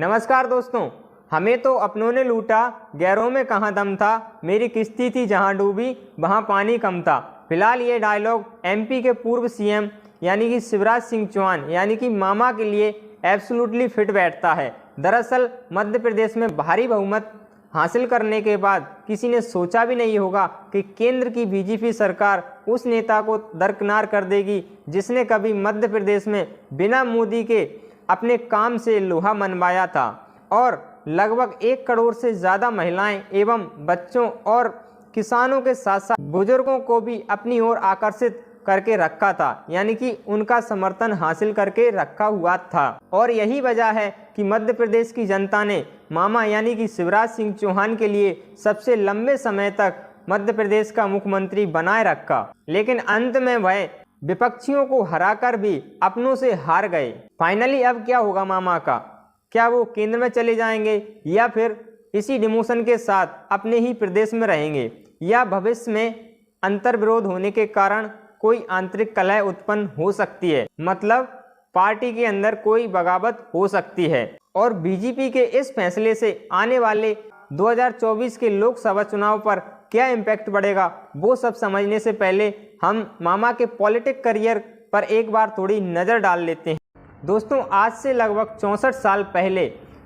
नमस्कार दोस्तों, हमें तो अपनों ने लूटा, गैरों में कहाँ दम था, मेरी किश्ती थी जहाँ डूबी वहाँ पानी कम था। फिलहाल ये डायलॉग एमपी के पूर्व सीएम यानी कि शिवराज सिंह चौहान यानी कि मामा के लिए एब्सोल्युटली फिट बैठता है। दरअसल मध्य प्रदेश में भारी बहुमत हासिल करने के बाद किसी ने सोचा भी नहीं होगा कि केंद्र की बीजेपी सरकार उस नेता को दरकिनार कर देगी जिसने कभी मध्य प्रदेश में बिना मोदी के अपने काम से लोहा मनवाया था और लगभग 1 करोड़ से ज़्यादा महिलाएं एवं बच्चों और किसानों के साथ साथ बुजुर्गों को भी अपनी ओर आकर्षित करके रखा था, यानी कि उनका समर्थन हासिल करके रखा हुआ था। और यही वजह है कि मध्य प्रदेश की जनता ने मामा यानी कि शिवराज सिंह चौहान के लिए सबसे लंबे समय तक मध्य प्रदेश का मुख्यमंत्री बनाए रखा। लेकिन अंत में वह विपक्षियों को हराकर भी अपनों से हार गए। फाइनली अब क्या होगा मामा का? क्या वो केंद्र में चले जाएंगे या फिर इसी डिमोशन के साथ अपने ही प्रदेश में रहेंगे, या भविष्य में अंतर्विरोध होने के कारण कोई आंतरिक कलह उत्पन्न हो सकती है, मतलब पार्टी के अंदर कोई बगावत हो सकती है। और बीजेपी के इस फैसले से आने वाले 2024 के लोकसभा चुनाव पर क्या इम्पैक्ट पड़ेगा, वो सब समझने से पहले हम मामा के पॉलिटिक करियर पर एक बार थोड़ी नज़र डाल लेते हैं। दोस्तों, आज से लगभग 64 साल पहले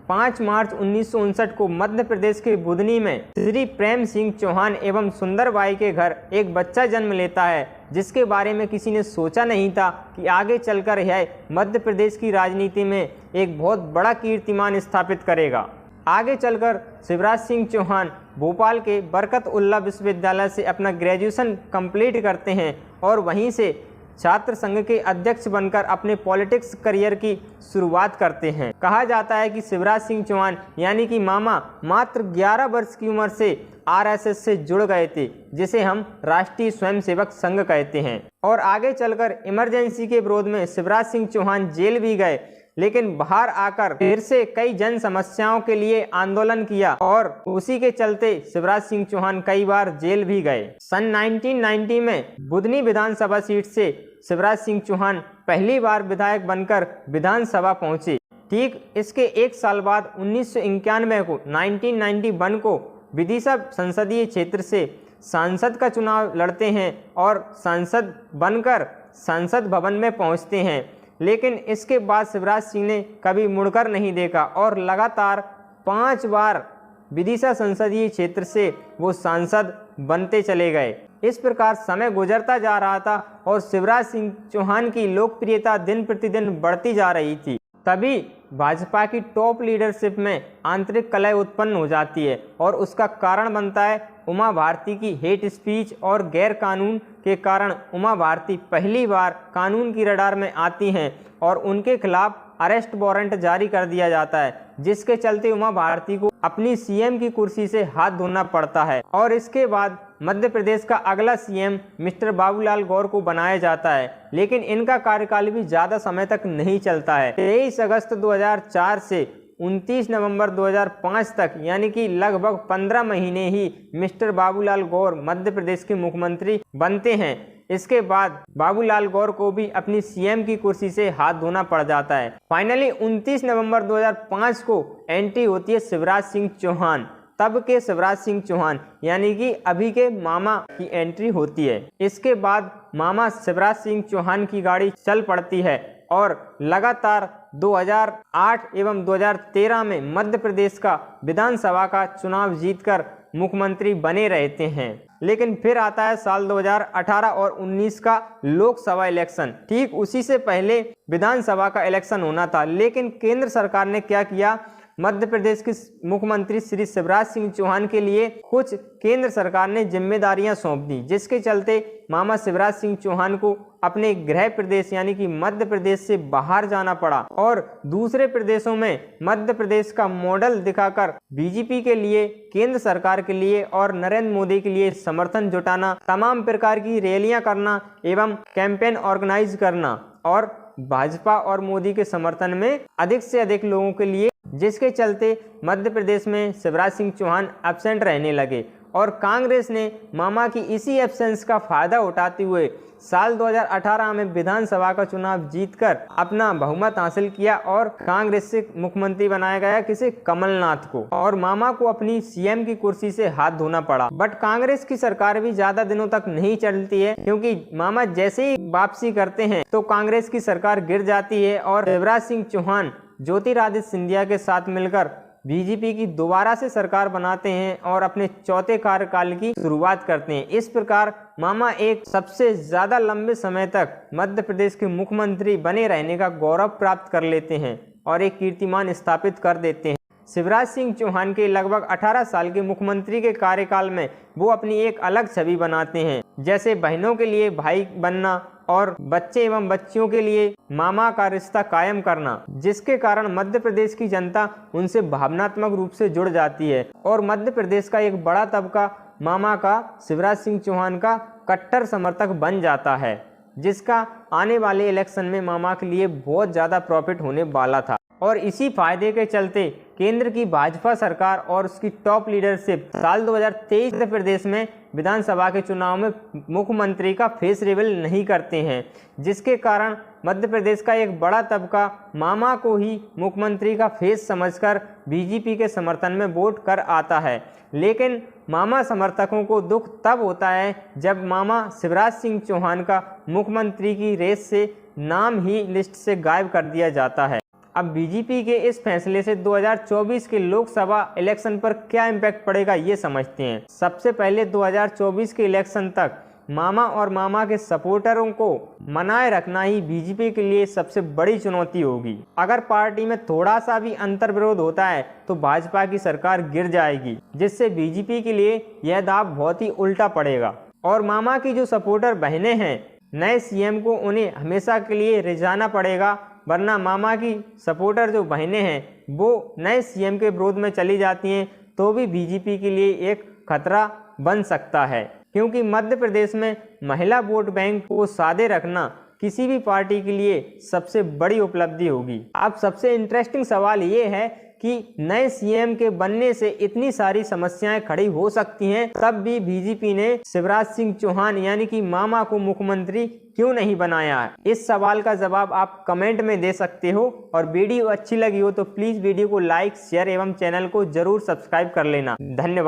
5 मार्च 1959 को मध्य प्रदेश के बुधनी में श्री प्रेम सिंह चौहान एवं सुंदरबाई के घर एक बच्चा जन्म लेता है, जिसके बारे में किसी ने सोचा नहीं था कि आगे चलकर यह मध्य प्रदेश की राजनीति में एक बहुत बड़ा कीर्तिमान स्थापित करेगा। आगे चलकर शिवराज सिंह चौहान भोपाल के बरकत उल्ला विश्वविद्यालय से अपना ग्रेजुएशन कंप्लीट करते हैं और वहीं से छात्र संघ के अध्यक्ष बनकर अपने पॉलिटिक्स करियर की शुरुआत करते हैं। कहा जाता है कि शिवराज सिंह चौहान यानी कि मामा मात्र 11 वर्ष की उम्र से आरएसएस से जुड़ गए थे, जिसे हम राष्ट्रीय स्वयंसेवक संघ कहते हैं। और आगे चलकर इमरजेंसी के विरोध में शिवराज सिंह चौहान जेल भी गए, लेकिन बाहर आकर फिर से कई जन समस्याओं के लिए आंदोलन किया और उसी के चलते शिवराज सिंह चौहान कई बार जेल भी गए। सन 1990 में बुधनी विधानसभा सीट से शिवराज सिंह चौहान पहली बार विधायक बनकर विधानसभा पहुंचे। ठीक इसके 1 साल बाद 1991 को 1991 को विदिशा संसदीय क्षेत्र से सांसद का चुनाव लड़ते हैं और सांसद बनकर संसद भवन में पहुंचते हैं। लेकिन इसके बाद शिवराज सिंह ने कभी मुड़कर नहीं देखा और लगातार 5 बार विदिशा संसदीय क्षेत्र से वो सांसद बनते चले गए। इस प्रकार समय गुजरता जा रहा था और शिवराज सिंह चौहान की लोकप्रियता दिन प्रतिदिन बढ़ती जा रही थी। तभी भाजपा की टॉप लीडरशिप में आंतरिक कलह उत्पन्न हो जाती है और उसका कारण बनता है उमा भारती की हेट स्पीच और गैर कानून के कारण उमा भारती पहली बार कानून की रडार में आती हैं और उनके खिलाफ अरेस्ट वारंट जारी कर दिया जाता है, जिसके चलते उमा भारती को अपनी सीएम की कुर्सी से हाथ धोना पड़ता है। और इसके बाद मध्य प्रदेश का अगला सीएम मिस्टर बाबूलाल गौर को बनाया जाता है, लेकिन इनका कार्यकाल भी ज़्यादा समय तक नहीं चलता है। 23 अगस्त 2004 से 29 नवंबर 2005 तक यानी कि लगभग 15 महीने ही मिस्टर बाबूलाल गौर मध्य प्रदेश के मुख्यमंत्री बनते हैं। इसके बाद बाबूलाल गौर को भी अपनी सीएम की कुर्सी से हाथ धोना पड़ जाता है। फाइनली 29 नवंबर 2005 को एंट्री होती है शिवराज सिंह चौहान, तब के शिवराज सिंह चौहान यानी कि अभी के मामा की एंट्री होती है। इसके बाद मामा शिवराज सिंह चौहान की गाड़ी चल पड़ती है और लगातार 2008 एवं 2013 में मध्य प्रदेश का विधानसभा का चुनाव जीतकर मुख्यमंत्री बने रहते हैं। लेकिन फिर आता है साल 2018 और 19 का लोकसभा इलेक्शन। ठीक उसी से पहले विधानसभा का इलेक्शन होना था, लेकिन केंद्र सरकार ने क्या किया, मध्य प्रदेश के मुख्यमंत्री श्री शिवराज सिंह चौहान के लिए कुछ केंद्र सरकार ने जिम्मेदारियां सौंप दी, जिसके चलते मामा शिवराज सिंह चौहान को अपने गृह प्रदेश यानी कि मध्य प्रदेश से बाहर जाना पड़ा और दूसरे प्रदेशों में मध्य प्रदेश का मॉडल दिखाकर बीजेपी के लिए, केंद्र सरकार के लिए और नरेंद्र मोदी के लिए समर्थन जुटाना, तमाम प्रकार की रैलियां करना एवं कैंपेन ऑर्गेनाइज करना और भाजपा और मोदी के समर्थन में अधिक से अधिक लोगों के लिए, जिसके चलते मध्य प्रदेश में शिवराज सिंह चौहान एब्सेंट रहने लगे और कांग्रेस ने मामा की इसी एब्सेंस का फायदा उठाते हुए साल 2018 में विधानसभा का चुनाव जीतकर अपना बहुमत हासिल किया और कांग्रेस से मुख्यमंत्री बनाया गया किसे, कमलनाथ को, और मामा को अपनी सीएम की कुर्सी से हाथ धोना पड़ा। बट कांग्रेस की सरकार भी ज्यादा दिनों तक नहीं चलती है, क्योंकि मामा जैसे ही वापसी करते हैं तो कांग्रेस की सरकार गिर जाती है और शिवराज सिंह चौहान ज्योतिरादित्य सिंधिया के साथ मिलकर बीजेपी की दोबारा से सरकार बनाते हैं और अपने चौथे कार्यकाल की शुरुआत करते हैं। इस प्रकार मामा एक सबसे ज्यादा लंबे समय तक मध्य प्रदेश के मुख्यमंत्री बने रहने का गौरव प्राप्त कर लेते हैं और एक कीर्तिमान स्थापित कर देते हैं। शिवराज सिंह चौहान के लगभग 18 साल के मुख्यमंत्री के कार्यकाल में वो अपनी एक अलग छवि बनाते हैं, जैसे बहनों के लिए भाई बनना और बच्चे एवं बच्चियों के लिए मामा का रिश्ता कायम करना, जिसके कारण मध्य प्रदेश की जनता उनसे भावनात्मक रूप से जुड़ जाती है और मध्य प्रदेश का एक बड़ा तबका मामा का, शिवराज सिंह चौहान का कट्टर समर्थक बन जाता है, जिसका आने वाले इलेक्शन में मामा के लिए बहुत ज़्यादा प्रॉफिट होने वाला था। और इसी फायदे के चलते केंद्र की भाजपा सरकार और उसकी टॉप लीडरशिप साल 2023 मध्य प्रदेश में विधानसभा के चुनाव में मुख्यमंत्री का फेस रिवील नहीं करते हैं, जिसके कारण मध्य प्रदेश का एक बड़ा तबका मामा को ही मुख्यमंत्री का फेस समझकर बीजेपी के समर्थन में वोट कर आता है। लेकिन मामा समर्थकों को दुख तब होता है जब मामा शिवराज सिंह चौहान का मुख्यमंत्री की रेस से नाम ही लिस्ट से गायब कर दिया जाता है। अब बीजेपी के इस फैसले से 2024 के लोकसभा इलेक्शन पर क्या इम्पैक्ट पड़ेगा ये समझते हैं। सबसे पहले 2024 के इलेक्शन तक मामा और मामा के सपोर्टरों को मनाए रखना ही बीजेपी के लिए सबसे बड़ी चुनौती होगी। अगर पार्टी में थोड़ा सा भी अंतर्विरोध होता है तो भाजपा की सरकार गिर जाएगी, जिससे बीजेपी के लिए यह दाव बहुत ही उल्टा पड़ेगा। और मामा की जो सपोर्टर बहनें हैं, नए सीएम को उन्हें हमेशा के लिए रिझाना पड़ेगा, वरना मामा की सपोर्टर जो बहनें हैं वो नए सीएम के विरोध में चली जाती हैं तो भी बीजेपी के लिए एक खतरा बन सकता है, क्योंकि मध्य प्रदेश में महिला वोट बैंक को सादे रखना किसी भी पार्टी के लिए सबसे बड़ी उपलब्धि होगी। अब सबसे इंटरेस्टिंग सवाल ये है कि नए सीएम के बनने से इतनी सारी समस्याएं खड़ी हो सकती हैं, तब भी बीजेपी ने शिवराज सिंह चौहान यानी कि मामा को मुख्यमंत्री क्यों नहीं बनाया है। इस सवाल का जवाब आप कमेंट में दे सकते हो। और वीडियो अच्छी लगी हो तो प्लीज वीडियो को लाइक, शेयर एवं चैनल को जरूर सब्सक्राइब कर लेना। धन्यवाद।